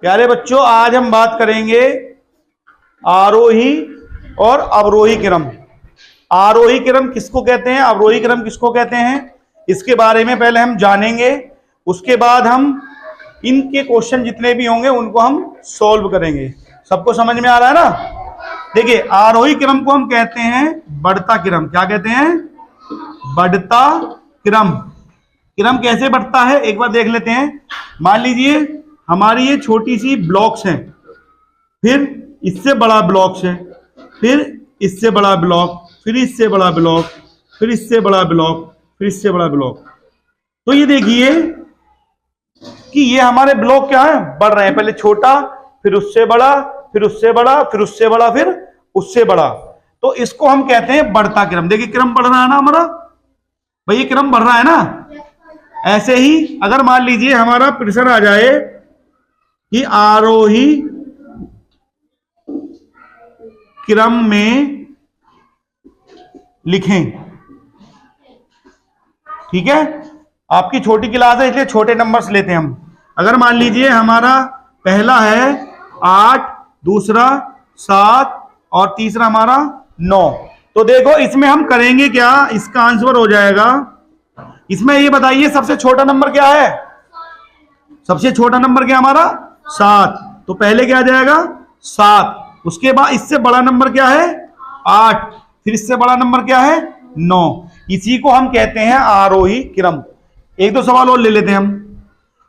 प्यारे बच्चों, आज हम बात करेंगे आरोही और अवरोही क्रम। आरोही क्रम किसको कहते हैं, अवरोही क्रम किसको कहते हैं, इसके बारे में पहले हम जानेंगे। उसके बाद हम इनके क्वेश्चन जितने भी होंगे उनको हम सॉल्व करेंगे। सबको समझ में आ रहा है ना। देखिए, आरोही क्रम को हम कहते हैं बढ़ता क्रम। क्या कहते हैं? बढ़ता क्रम। क्रम कैसे बढ़ता है एक बार देख लेते हैं। मान लीजिए हमारी ये छोटी सी ब्लॉक्स हैं, फिर इससे बड़ा ब्लॉक्स है, फिर इससे बड़ा ब्लॉक, फिर इससे बड़ा ब्लॉक, फिर इससे बड़ा ब्लॉक, फिर इससे बड़ा ब्लॉक। तो ये देखिए कि ये हमारे ब्लॉक क्या है, बढ़ रहे हैं। पहले छोटा, फिर उससे बड़ा, फिर उससे बड़ा, फिर उससे बड़ा, फिर उससे बड़ा। तो इसको हम कहते हैं बढ़ता क्रम। देखिए क्रम बढ़ रहा है ना हमारा, भाई ये क्रम बढ़ रहा है ना। ऐसे ही अगर मान लीजिए हमारा प्रश्न आ जाए कि आरोही क्रम में लिखें, ठीक है। आपकी छोटी क्लास है इसलिए छोटे नंबर्स लेते हैं हम। अगर मान लीजिए हमारा पहला है 8, दूसरा 7 और तीसरा हमारा 9, तो देखो इसमें हम करेंगे क्या, इसका आंसर हो जाएगा। इसमें ये बताइए सबसे छोटा नंबर क्या है? सबसे छोटा नंबर क्या हमारा? 7। तो पहले क्या आ जाएगा? 7। उसके बाद इससे बड़ा नंबर क्या है? 8। फिर इससे बड़ा नंबर क्या है? 9। इसी को हम कहते हैं आरोही क्रम। एक दो सवाल और ले लेते हैं हम।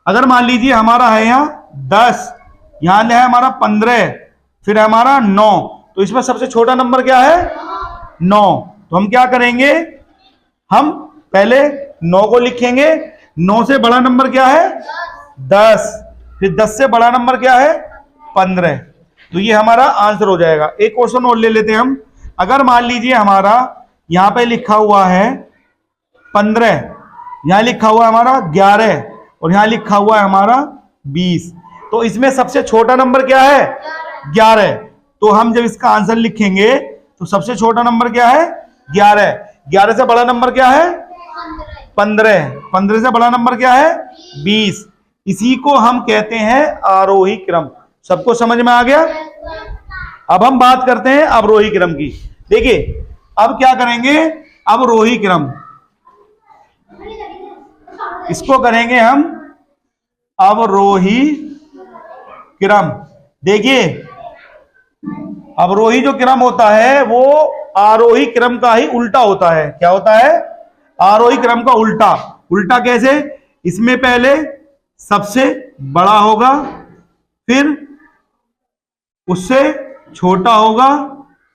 अगर मान लीजिए हमारा है यहाँ 10, यहां है हमारा 15, फिर हमारा 9, तो इसमें सबसे छोटा नंबर क्या है? 9। तो हम क्या करेंगे, हम पहले 9 को लिखेंगे। 9 से बड़ा नंबर क्या है? 10। फिर 10 से बड़ा नंबर क्या है? 15। तो ये हमारा आंसर हो जाएगा। एक क्वेश्चन और ले लेते हैं हम। अगर मान लीजिए हमारा यहां पे लिखा हुआ है 15, यहां लिखा हुआ है हमारा 11 और यहां लिखा हुआ है हमारा 20, तो इसमें सबसे छोटा नंबर क्या है? 11। तो हम जब इसका आंसर लिखेंगे तो सबसे छोटा नंबर क्या है? 11। 11 से बड़ा नंबर क्या है? 15। 15 से बड़ा नंबर क्या है? 20। इसी को हम कहते हैं आरोही क्रम। सबको समझ में आ गया? अब हम बात करते हैं अवरोही क्रम की। देखिए अब क्या करेंगे, अवरोही क्रम, इसको करेंगे हम अवरोही क्रम। देखिए अवरोही जो क्रम होता है वो आरोही क्रम का ही उल्टा होता है। क्या होता है? आरोही क्रम का उल्टा। उल्टा कैसे? इसमें पहले सबसे बड़ा होगा, फिर उससे छोटा होगा,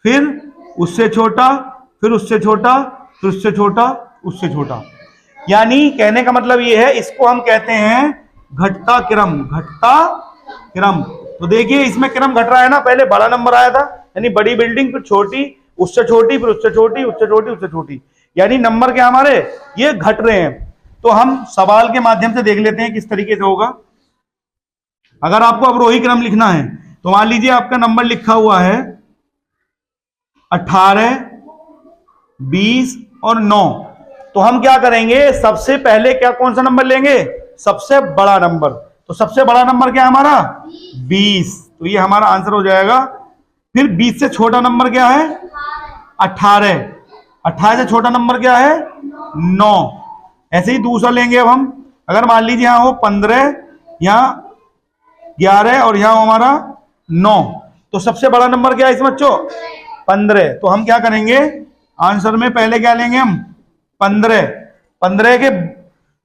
फिर उससे छोटा, फिर उससे छोटा, फिर उससे छोटा, उससे छोटा। यानी कहने का मतलब ये है, इसको हम कहते हैं घटता क्रम। घटता क्रम। तो देखिए इसमें क्रम घट रहा है ना। पहले बड़ा नंबर आया था यानी बड़ी बिल्डिंग, फिर छोटी, उससे छोटी, फिर उससे छोटी, उससे छोटी, उससे छोटी, यानी नंबर क्या हमारे ये घट रहे हैं। तो हम सवाल के माध्यम से देख लेते हैं किस तरीके से होगा। अगर आपको अवरोही क्रम लिखना है तो मान लीजिए आपका नंबर लिखा हुआ है 18, 20 और 9, तो हम क्या करेंगे, सबसे पहले क्या कौन सा नंबर लेंगे? सबसे बड़ा नंबर। तो सबसे बड़ा नंबर क्या है हमारा? 20। तो ये हमारा आंसर हो जाएगा। फिर 20 से छोटा नंबर क्या है? 18। 18 से छोटा नंबर क्या है? 9। ऐसे ही दूसरा लेंगे अब हम। अगर मान लीजिए यहाँ हो 15, यहाँ 11 और यहाँ हमारा 9, तो सबसे बड़ा नंबर क्या है इसमें बच्चों? 15। तो हम क्या करेंगे, आंसर में पहले क्या लेंगे हम? 15। 15 के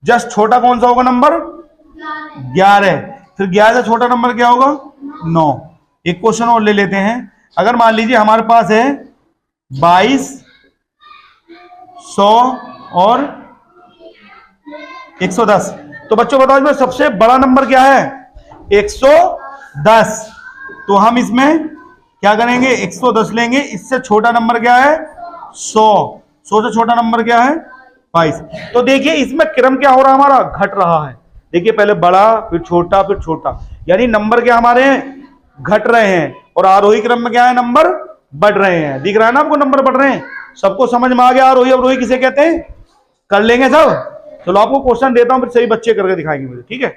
जस्ट छोटा कौन सा होगा नंबर? 11। फिर 11 से छोटा नंबर क्या होगा? 9। एक क्वेश्चन और ले लेते हैं। अगर मान लीजिए हमारे पास है 22, 100 और 110, तो बच्चों बताओ इसमें सबसे बड़ा नंबर क्या है? 110। तो हम इसमें क्या करेंगे, 110 लेंगे। इससे छोटा नंबर क्या है? 100। 100 से छोटा नंबर क्या है? 22। तो देखिए इसमें क्रम क्या हो रहा है हमारा? घट रहा है। देखिए पहले बड़ा, फिर छोटा, फिर छोटा, यानी नंबर क्या हमारे घट रहे हैं। और आरोही क्रम में क्या है? नंबर बढ़ रहे हैं। दिख रहा है ना आपको, नंबर बढ़ रहे हैं। सबको समझ में आ गया आरोही अवरोही किसे कहते हैं? कर लेंगे सब। चलो आपको क्वेश्चन देता हूं, फिर सही बच्चे करके दिखाएंगे मुझे, ठीक है।